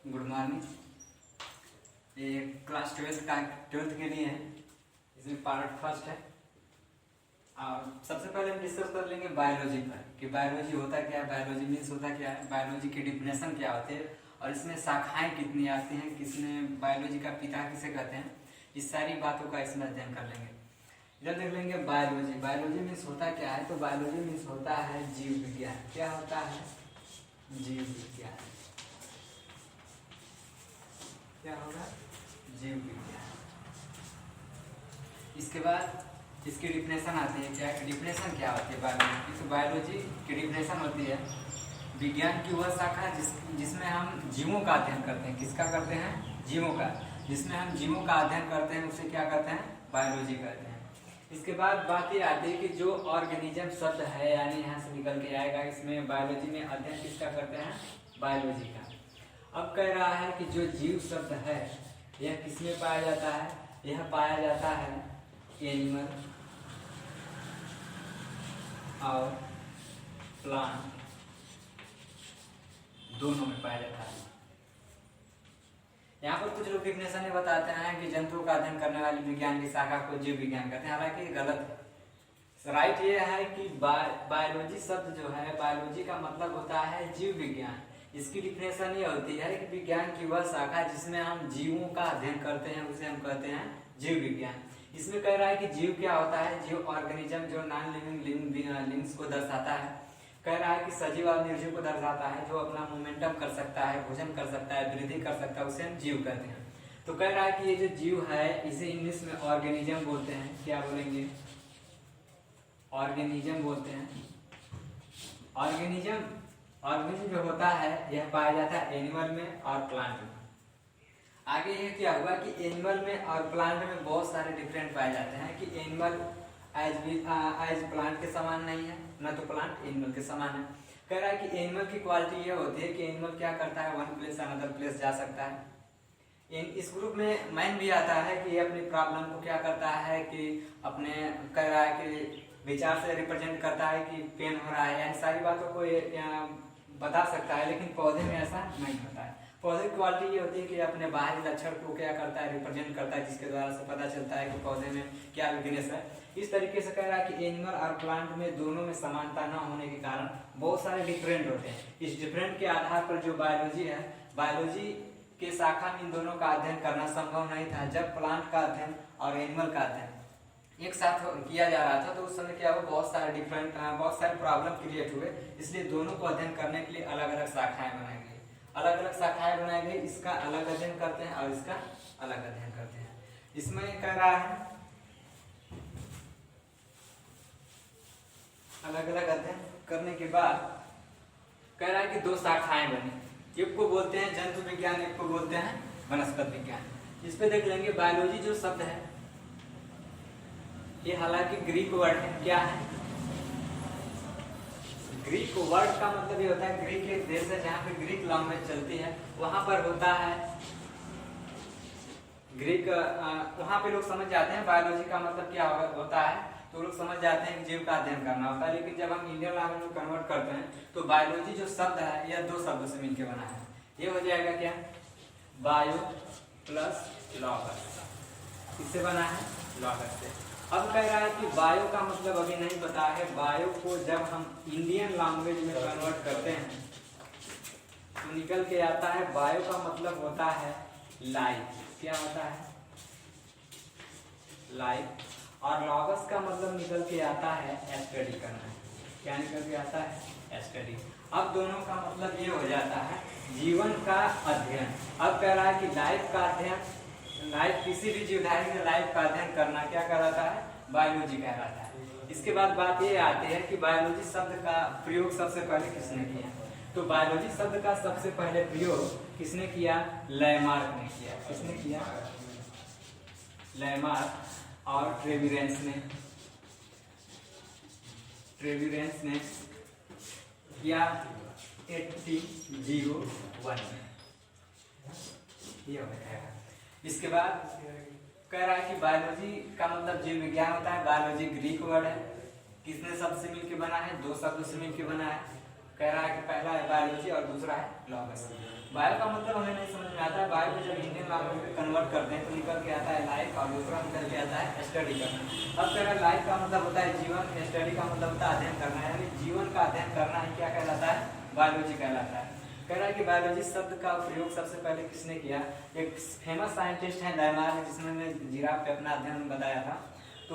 Good morning. ये class twelfth के लिए है। इसमें पार्ट फर्स्ट है और सबसे पहले हम डिस्कस कर लेंगे बायोलॉजी पर कि बायोलॉजी होता क्या है, बायोलॉजी मीन्स होता क्या है, बायोलॉजी की डिफिनेशन क्या होती है और इसमें शाखाएं कितनी आती हैं, किसने बायोलॉजी का पिता किसे कहते हैं, इस सारी बातों का इसमें अध्ययन कर लेंगे। इधर देख लेंगे बायोलॉजी। बायोलॉजी मीन्स होता क्या है, तो बायोलॉजी मीन्स होता है जीव विज्ञान। क्या होता है? जीव विज्ञान। क्या होगा? जीव विज्ञान। इसके बाद इसकी डिफिनेशन आती है। क्या डिफिनेशन क्या होती है बायोलॉजी की? तो बायोलॉजी की डिफिनेशन होती है विज्ञान की वह शाखा जिसमें हम जीवों का अध्ययन करते हैं। किसका करते हैं? जीवों का। जिसमें हम जीवों का अध्ययन करते हैं उसे क्या कहते हैं? बायोलॉजी कहते हैं। इसके बाद बात ये आती है कि जो ऑर्गेनिज्म शब्द है, यानी यहाँ से निकल के आएगा, इसमें बायोलॉजी में अध्ययन किसका करते हैं? बायोलॉजी का। अब कह रहा है कि जो जीव शब्द है यह किसमें पाया जाता है? यह पाया जाता है एनिमल और प्लांट दोनों में पाया जाता है। यहाँ पर कुछ लोग डिफिनेशन में बताते हैं कि जंतुओं का अध्ययन करने वाली विज्ञान की शाखा को जीव विज्ञान कहते हैं, हालांकि गलत है। राइट ये है कि बायोलॉजी शब्द जो है, बायोलॉजी का मतलब होता है जीव विज्ञान। इसकी डिफिनेशन ये होती है कि विज्ञान की वह शाखा जिसमें हम जीवों का अध्ययन करते हैं उसे हम कहते हैं जीव विज्ञान। इसमें कह रहा है कि जीव क्या होता है? जीव ऑर्गेनिज्म जो नॉन लिविंग लिंग्स को दर्शाता है। कह रहा है कि सजीव और निर्जीव को दर्शाता है, जो अपना मोमेंटम कर सकता है, भोजन कर सकता है, वृद्धि कर सकता है, उसे हम जीव कहते हैं। तो कह रहा है कि ये जो जीव है इसे इंग्लिश में ऑर्गेनिज्म बोलते हैं। क्या बोलेंगे? ऑर्गेनिज्म बोलते हैं। ऑर्गेनिज्म जो होता है यह पाया जाता है एनिमल में और प्लांट में। आगे ये क्या हुआ कि एनिमल में और प्लांट में बहुत सारे डिफरेंट पाए जाते हैं कि एनिमल एज प्लांट के समान नहीं है, न तो प्लांट एनिमल के समान है। कह रहा है कि एनिमल की क्वालिटी ये होती है कि एनिमल क्या करता है, वन प्लेस अनदर प्लेस जा सकता है। इस ग्रुप में मैन भी आता है कि अपनी प्रॉब्लम को क्या करता है कि अपने कह रहा है कि विचार से रिप्रेजेंट करता है कि पेन हो रहा है, यानी सारी बातों को बता सकता है, लेकिन पौधे में ऐसा नहीं होता है। पौधे की क्वालिटी ये होती है कि अपने बाहरी लक्षण को क्या करता है, रिप्रेजेंट करता है, जिसके द्वारा से पता चलता है कि पौधे में क्या वीकनेस है। इस तरीके से कह रहा है कि एनिमल और प्लांट में दोनों में समानता न होने के कारण बहुत सारे डिफरेंट होते हैं। इस डिफरेंट के आधार पर जो बायोलॉजी है, बायोलॉजी के शाखा में इन दोनों का अध्ययन करना संभव नहीं था। जब प्लांट का अध्ययन और एनिमल का अध्ययन एक साथ किया जा रहा था तो उस समय क्या हुआ, बहुत सारे प्रॉब्लम क्रिएट हुए, इसलिए दोनों को अध्ययन करने के लिए अलग अलग शाखाएं बनाई गई। अलग अलग शाखाएं बनाई गई, इसका अलग अध्ययन करते हैं और इसका अलग अध्ययन करते हैं। इसमें कह रहा है अलग अलग अध्ययन करने के बाद कह रहा है कि दो शाखाएं बनी। एक को बोलते हैं जंतु विज्ञान, एक को बोलते हैं वनस्पति विज्ञान। इस पे देख लेंगे बायोलॉजी जो शब्द है ये हालांकि ग्रीक वर्ड है। क्या है? ग्रीक वर्ड का मतलब ये होता है, ग्रीक एक देश है जहाँ पे ग्रीक लैंग्वेज चलती है, वहां पर होता है ग्रीक। वहां पे लोग समझ जाते हैं बायोलॉजी का मतलब क्या होता है, तो लोग समझ जाते हैं कि जीव का अध्ययन करना होता है। लेकिन जब हम इंडियन लैंग्वेज में कन्वर्ट करते हैं तो बायोलॉजी जो शब्द है यह दो शब्दों से मिलकर बना है। ये हो जाएगा क्या? Bio plus logos. किससे बना है? लॉगस से। अब कह रहा है कि बायो का मतलब अभी नहीं पता है। बायो को जब हम इंडियन लैंग्वेज में कन्वर्ट करते हैं तो निकल के आता है, बायो का मतलब होता है लाइफ। क्या होता है? लाइफ। और लॉगस का मतलब निकल के आता है स्टडी करना। क्या निकल के आता है? स्टडी। अब दोनों का मतलब ये हो जाता है जीवन का अध्ययन। अब कह रहा है कि लाइफ का अध्ययन, लाइफ किसी भी जीवधारी में लाइफ का अध्ययन करना क्या कहलाता है? बायोलॉजी कहलाता है। इसके बाद बात ये आती है कि बायोलॉजी शब्द का प्रयोग सबसे पहले किसने किया? तो बायोलॉजी शब्द का सबसे पहले प्रयोग किसने किया? लैमार्क ने किया। किसने किया? लैमार्क और ट्रेविरेंस ने किया 1801 में। ये हो जाएगा। इसके बाद कह रहा है कि बायोलॉजी का मतलब जीव विज्ञान होता है। बायोलॉजी ग्रीक वर्ड है। किसने शब्द से मिलकर बना है? दो शब्दों से मिलकर बना है। कह रहा है कि पहला है बायोलॉजी और दूसरा है लॉगस। बायो का मतलब हमें नहीं समझ में आता है। बायो को जब इंडियन लैंग्वेज में कन्वर्ट करते हैं तो निकल के आता है लाइफ, और दूसरा निकल के आता है स्टडी करना। अब कह रहा है लाइफ का मतलब होता है जीवन, स्टडी का मतलब होता है अध्ययन करना, यानी जीवन का अध्ययन करना ही क्या कहलाता है, बायोलॉजी कहलाता है। कह रहा है कि बायोलॉजी शब्द का प्रयोग सबसे पहले किसने किया, एक फेमस साइंटिस्ट है लैमार्क, जिसमें मैं जिराफ पे अपना अध्ययन बताया था। तो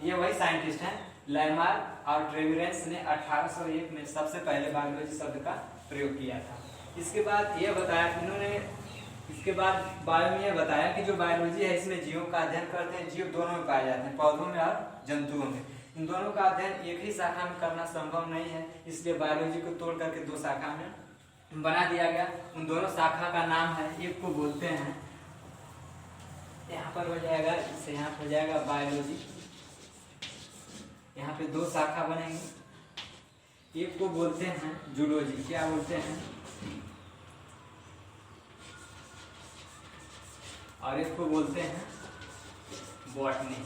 ये वही साइंटिस्ट हैं लैमार्क, और ट्रेविरेंस ने 1801 में सबसे पहले बायोलॉजी शब्द का प्रयोग किया था। इसके बाद ये बताया इन्होंने, इसके बाद बायो में ये बताया कि जो बायोलॉजी है इसमें जीवों का अध्ययन करते हैं। जीव दोनों में पाए जाते हैं, पौधों में और जंतुओं में। इन दोनों का अध्ययन एक ही शाखा में करना संभव नहीं है, इसलिए बायोलॉजी को तोड़ करके दो शाखा में बना दिया गया। उन दोनों शाखा का नाम है, एक को बोलते हैं, यहाँ पर हो जाएगा, इससे यहाँ हो जाएगा बायोलॉजी, यहाँ पे दो शाखा बनेंगे। एक को बोलते हैं जूलॉजी, क्या बोलते हैं, और एक को बोलते हैं बॉटनी।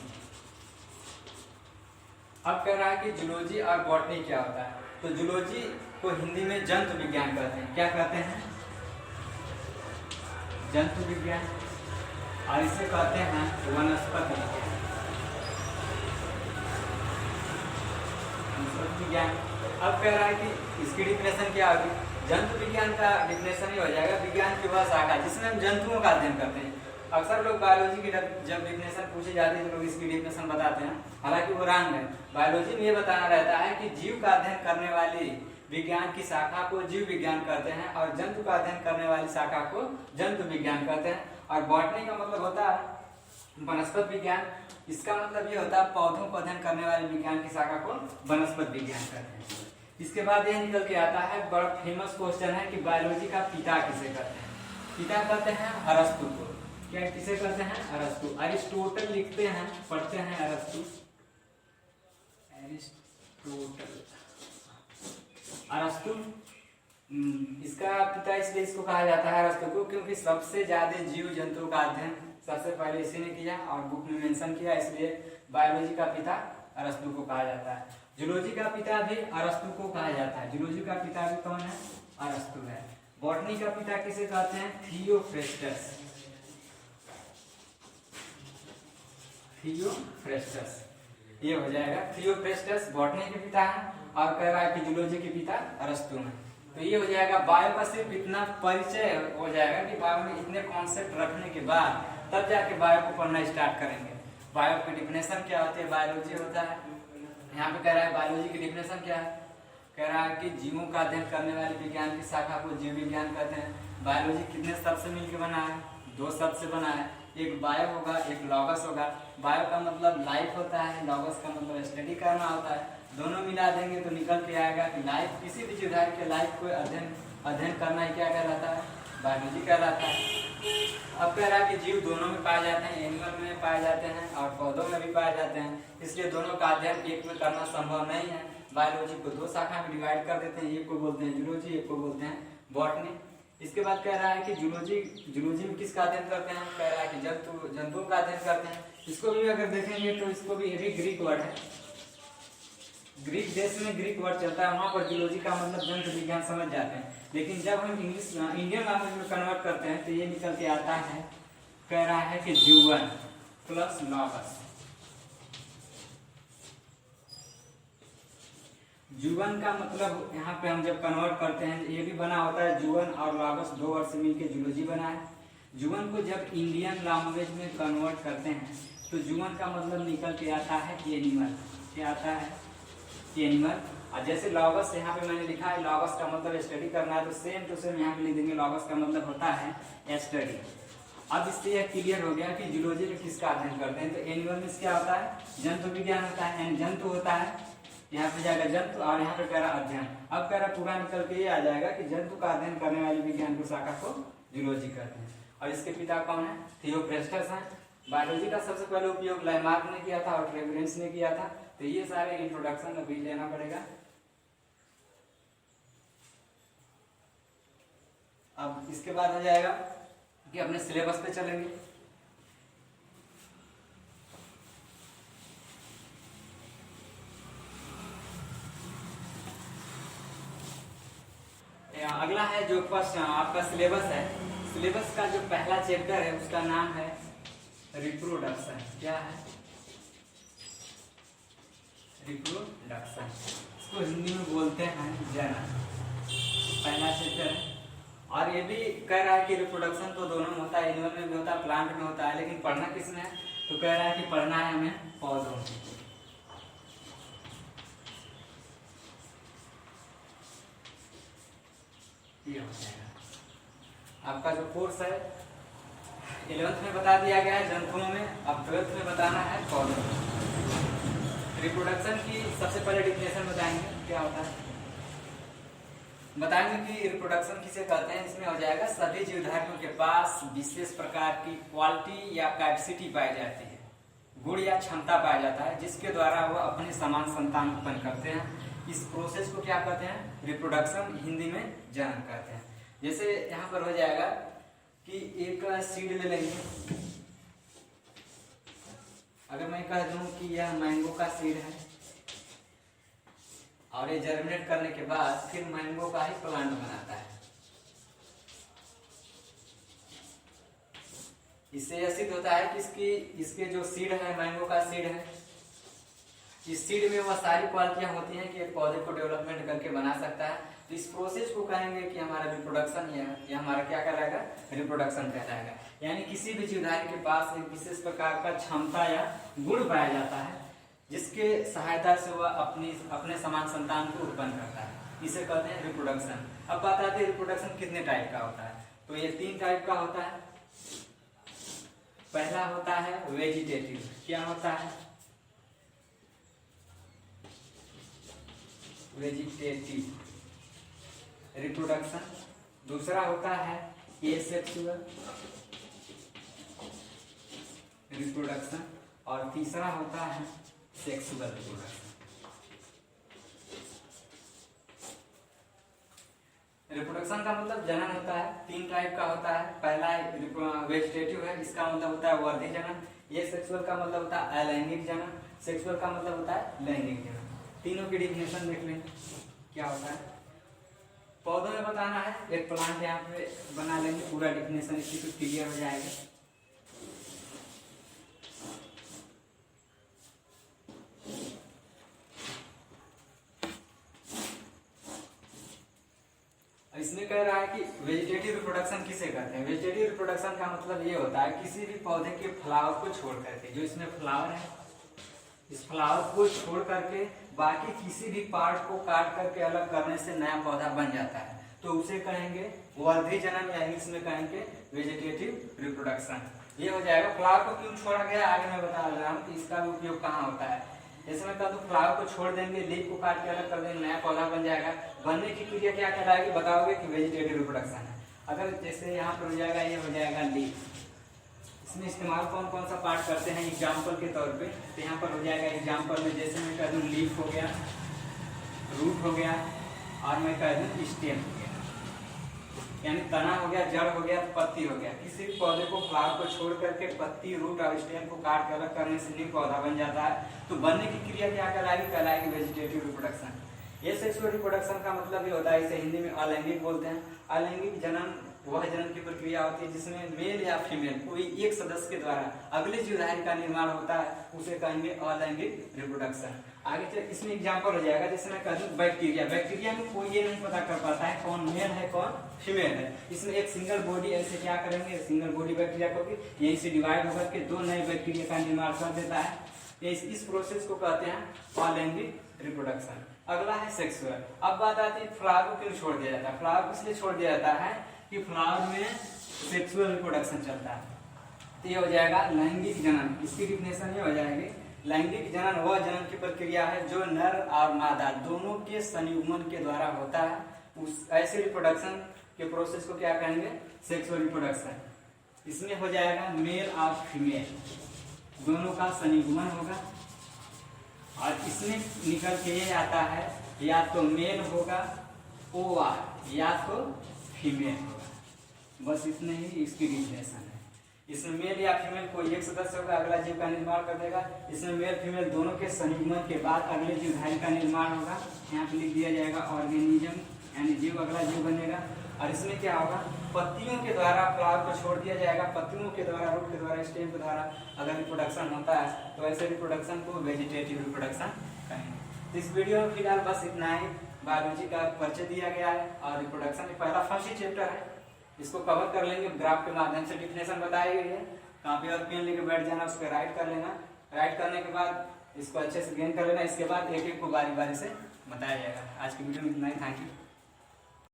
अब कह रहा है कि जूलॉजी और बॉटनी क्या होता है। तो जूलॉजी को हिंदी में जंतु विज्ञान कहते हैं। क्या कहते हैं, जंतु विज्ञान, और इसे कहते हैं वनस्पति विज्ञान। अब कह रहा है कि इसकी डिफिनेशन क्या होगी, जंतु विज्ञान का डिफिनेशन ही हो जाएगा विज्ञान की वह शाखा जिसमें हम जंतुओं का अध्ययन करते हैं। अक्सर लोग बायोलॉजी की जब डिफिनेशन पूछी जाती है तो लोग इसकी डिफिनेशन बताते हैं, हालांकि वो रॉन्ग है। बायोलॉजी में ये बताना रहता है कि जीव का अध्ययन करने वाली विज्ञान की शाखा को जीव विज्ञान कहते हैं, और जंतु का अध्ययन करने वाली शाखा को जंतु विज्ञान कहते हैं। और बॉटनी का मतलब होता है वनस्पति विज्ञान, इसका मतलब ये होता है पौधों को अध्ययन करने वाले विज्ञान की शाखा को वनस्पति विज्ञान कहते हैं। इसके बाद यह निकल के आता है, बड़ा फेमस क्वेश्चन है कि बायोलॉजी का पिता किसे कहते हैं। पिता कहते हैं अरस्तु को। क्या किसे कहते हैं, अरस्तु। अरिस्टोटल लिखते हैं, पढ़ते हैं अरस्तु, अरिस्टोटल, अरस्तु। इसका पिता इसलिए इसको कहा जाता है अरस्तु को, क्योंकि सबसे ज्यादा जीव जंतुओं का अध्ययन सबसे पहले इसी ने किया और बुक में मेंशन किया, इसलिए बायोलॉजी का पिता अरस्तु को कहा जाता है। जूलॉजी का पिता भी अरस्तु को कहा जाता है। जूलॉजी का पिता भी कौन है, अरस्तु है। बॉटनी का पिता किसे कहते हैं, थियोफ्रेस्टस, थियोफ्रेस्टस, ये हो जाएगा थियोफ्रेस्टस बॉटनी के पिता है, और कह रहा है कि जूलॉजी के पिता अरस्तु हैं। तो ये हो जाएगा बायो का सिर्फ इतना परिचय हो जाएगा कि बायो में इतने कॉन्सेप्ट रखने के बाद तब जाके बायो को पढ़ना स्टार्ट करेंगे। बायो की डिफिनेशन क्या होती है, बायोलॉजी होता है। यहाँ पे कह रहा है बायोलॉजी की डिफिनेशन क्या है, कह रहा है कि जीवों का अध्ययन करने वाले विज्ञान की शाखा को जीव विज्ञान कहते हैं। बायोलॉजी कितने शब्द से मिलकर बना है, दो शब्द से बना है, एक बायो होगा एक लॉगस होगा। बायो का मतलब लाइफ होता है, लॉगस का मतलब स्टडी करना होता है। दोनों मिला देंगे तो निकल के आएगा कि लाइफ, किसी भी जीवधारी के लाइफ को अध्ययन करना ही क्या कहलाता है, बायोलॉजी कहलाता है। अब कह रहा है कि जीव दोनों में पाए जाते हैं, एनिमल में पाए जाते हैं और पौधों में भी पाए जाते हैं, इसलिए दोनों का अध्ययन एक में करना संभव नहीं है। बायोलॉजी को दो शाखा में डिवाइड कर देते हैं, एक को बोलते हैं जूलॉजी, एक को बोलते हैं बॉटनी। इसके बाद कह रहा है कि जूलॉजी में किसका अध्ययन करते हैं, कह रहा है कि जंतुओं का अध्ययन करते हैं। इसको भी अगर देखेंगे तो इसको भी, ये भी ग्रीक वर्ड है, ग्रीक देश में ग्रीक वर्ड चलता है, वहाँ पर जूलॉजी का मतलब जंतु विज्ञान समझ जाते हैं। लेकिन जब हम इंडियन लैंग्वेज में कन्वर्ट करते हैं तो ये निकल के आता है, कह रहा है कि जुवन प्लस लॉगस। जुवन का मतलब यहाँ पे हम जब कन्वर्ट करते हैं ये भी बना होता है, जुवन और लॉगस दो वर्ड से मिलकर जूलॉजी बना है। जुवन को जब इंडियन लैंग्वेज में कन्वर्ट करते हैं तो जुवन का मतलब निकल के आता है एनिमल। क्या आता है, एनिमल। और जैसे लॉगस यहाँ पे मैंने लिखा है, लॉगस का मतलब स्टडी करना है, तो सेम टू सेम यहाँ पे लिख देंगे, लॉगस का मतलब होता है स्टडी। अब इससे यह क्लियर हो गया कि जूलॉजी में किसका अध्ययन करते हैं। तो एनिमल में क्या होता है, जंतु विज्ञान होता है, यानी जंतु होता है, यहाँ पे जाएगा जंतु, और यहाँ पे कह रहा अध्ययन। अब कह रहा पूरा निकल के ये आ जाएगा कि जंतु का अध्ययन करने वाली विज्ञान की शाखा को जूलॉजी कहते हैं। और इसके पिता कौन है, थियोफ्रेस्टस हैं। बायोलॉजी का सबसे पहले उपयोग लैमार्क ने किया था और ट्रेविरेंस ने किया था। तो ये सारे इंट्रोडक्शन अभी लेना पड़ेगा। अब इसके बाद हो जाएगा कि अपने सिलेबस पे चलेंगे। अगला है जो आपका सिलेबस है, सिलेबस का जो पहला चैप्टर है उसका नाम है रिप्रोडक्शन। क्या है? रिप्रोडक्शन। इसको हिंदी में बोलते हैं जनन। पहला चैप्टर है। और ये भी कह रहा है कि रिप्रोडक्शन तो दोनों में होता है, एनिमल में भी होता है, प्लांट में होता है, लेकिन पढ़ना किसमें है? तो कह रहा है कि पढ़ना है हमें पौधों में। ये हो जाएगा आपका जो कोर्स है 11th में बता दिया गया है जंतुओं में, अब 12th में बताना है पौधों में। रिप्रोडक्शन की सबसे पहले डिफिनेशन बताएंगे क्या होता है, बताएंगे कि रिप्रोडक्शन किसे कहते हैं। इसमें हो जाएगा सभी जीवधारियों के पास विशेष प्रकार की क्वालिटी या कैपेसिटी पाई जाती है, गुण या क्षमता पाया जाता है, जिसके द्वारा वह अपने समान संतान उत्पन्न करते हैं। इस प्रोसेस को क्या कहते हैं? रिप्रोडक्शन, हिंदी में जनन कहते हैं। जैसे यहाँ पर हो जाएगा कि एक सीड ले लेंगे। अगर मैं कह दूं कि यह मैंगो का सीड है और ये जर्मिनेट करने के बाद फिर मैंगो का ही प्लांट बनाता है, इससे यह सिद्ध होता है कि इसके जो सीड है, मैंगो का सीड है, इस सीड में वह सारी क्वालिटियां होती हैं कि एक पौधे को डेवलपमेंट करके बना सकता है। तो इस प्रोसेस को कहेंगे कि हमारा रिप्रोडक्शन है, या हमारा क्या कहलाएगा? रिप्रोडक्शन कहलाएगा। यानी किसी भी जीवधारी के पास एक विशेष प्रकार का क्षमता या गुण पाया जाता है, जिसके सहायता से वह अपने समान संतान को उत्पन्न करता है, इसे कहते हैं रिप्रोडक्शन। अब बात आती है रिप्रोडक्शन कितने टाइप का होता है, तो ये 3 टाइप का होता है। पहला होता है वेजिटेटिव। क्या होता है? Vegetative reproduction. दूसरा होता है एसेक्सुअल रिप्रोडक्शन और तीसरा होता है सेक्सुअल रिप्रोडक्शन। रिप्रोडक्शन का मतलब जनन होता है, 3 टाइप का होता है। पहला वेजिटेटिव है, इसका मतलब होता है वर्धी जनन। ये सेक्सुअल का मतलब होता है अलैंगिक जनन। सेक्सुअल का मतलब होता है लैंगिक जनन। तीनों की डिफिनेशन देख लें क्या होता है। पौधों में बताना है, एक प्लांट यहाँ पे बना लेंगे, पूरा डिफिनेशन इसी को क्लियर हो जाएगा। इसमें कह रहा है कि वेजिटेटिव रिप्रोडक्शन किसे कहते हैं। वेजिटेटिव रिप्रोडक्शन का मतलब ये होता है किसी भी पौधे के फ्लावर को छोड़ करके, जो इसमें फ्लावर है, इस फ्लावर को छोड़ करके बाकी किसी भी पार्ट को काट करके अलग करने से नया पौधा बन जाता है, तो उसे कहेंगे वर्धी जनन, या इंग्लिश में कहेंगे वेजिटेटिव रिप्रोडक्शन। ये हो जाएगा। फ्लावर को क्यों छोड़ा गया आगे मैं बता रहा हूँ कि इसका उपयोग कहाँ होता है। जैसे मैं कहूँ फ्लावर को छोड़ देंगे, लीफ को काट के अलग कर देंगे, नया पौधा बन जाएगा। बनने की क्रिया क्या कहलाएगी बताओगे कि वेजिटेटिव रिप्रोडक्शन है। अगर जैसे यहाँ पर हो जाएगा, ये हो जाएगा लीफ, इसमें इस्तेमाल कौन कौन सा पार्ट करते हैं एग्जाम्पल के तौर पे, तो यहाँ पर हो जाएगा एग्जाम्पल में, जैसे मैं कह दूँ लीफ हो गया, रूट हो गया, और मैं कह दूँ स्टेम हो गया, यानी तना हो गया, जड़ हो गया, पत्ती हो गया। किसी भी पौधे को फ्लावर को छोड़ करके पत्ती, रूट और स्टेम को काट कर अलग करने से न्यू पौधा बन जाता है, तो बनने की क्रिया क्या कहलाएगी वेजिटेटिव रिप्रोडक्शन। ये सेक्सुअल रिप्रोडक्शन का मतलब ये होता है, इसे हिंदी में अलैंगिक बोलते हैं। अलैंगिक जनन वह जनन की प्रक्रिया होती है जिसमें मेल या फीमेल कोई एक सदस्य के द्वारा अगले जीवधारी का निर्माण होता है, उसे कहेंगे अलैंगिक रिप्रोडक्शन। आगे चल इसमें एग्जांपल हो जाएगा, जैसे मैं कह दूं बैक्टीरिया। बैक्टीरिया में कोई ये नहीं पता कर पाता है कौन मेल है कौन फीमेल है। इसमें एक सिंगल बॉडी ऐसे क्या करेंगे, सिंगल बॉडी बैक्टीरिया को भी यहीं से डिवाइड होकर के 2 नए बैक्टीरिया का निर्माण कर देता है। इस प्रोसेस को कहते हैं अलैंगिक रिप्रोडक्शन। अगला है सेक्सुअल। अब बात आती है फ्लावर को क्यों छोड़ दिया जाता है। फ्लावर को इसलिए छोड़ दिया जाता है कि फ्लावर में सेक्सुअल रिप्रोडक्शन चलता है, तो ये हो जाएगा लैंगिक जनन। इसकी डिफिनेशन ये हो जाएगी, लैंगिक जनन वह जनन की प्रक्रिया है जो नर और मादा दोनों के संयुग्मन के द्वारा होता है। उस ऐसे रिप्रोडक्शन के प्रोसेस को क्या कहेंगे, सेक्सुअल रिप्रोडक्शन। इसमें हो जाएगा मेल और फीमेल दोनों का संयुग्मन होगा, और इसमें निकल के ये आता है या तो मेल होगा OR या तो फीमेल होगा। बस इतने ही इसकी डिफिनेशन है। इसमें मेल या फीमेल कोई एक सदस्य होगा, अगला जीव का निर्माण कर देगा। इसमें मेल फीमेल दोनों के संयुग्मन के बाद अगले जीवधारी का निर्माण होगा। यहाँ पे लिख दिया जाएगा ऑर्गेनिज्म, यानी जीव अगला जीव बनेगा। और इसमें क्या होगा, पत्तियों के द्वारा फ्लावर को छोड़ दिया जाएगा, पत्तियों के द्वारा, रूट के द्वारा, स्टेम के द्वारा अगर रिप्रोडक्शन होता है तो ऐसे रिप्रोडक्शन को वेजिटेटिव रिप्रोडक्शन कहेंगे। तो इस वीडियो में फिलहाल बस इतना ही। बायोलॉजी का परिचय दिया गया है और रिप्रोडक्शन में पहला फर्स्ट ही चैप्टर है, इसको कवर कर लेंगे। ग्राफ के माध्यम से डिफिनेशन बताई गई है, कॉपी और पेन लेके बैठ जाना, उस पर राइट कर लेना। राइट करने के बाद इसको अच्छे से गेन कर लेना। इसके बाद एक एक को बारी बारी से बताया जाएगा। आज की वीडियो में इतना ही। Thank you.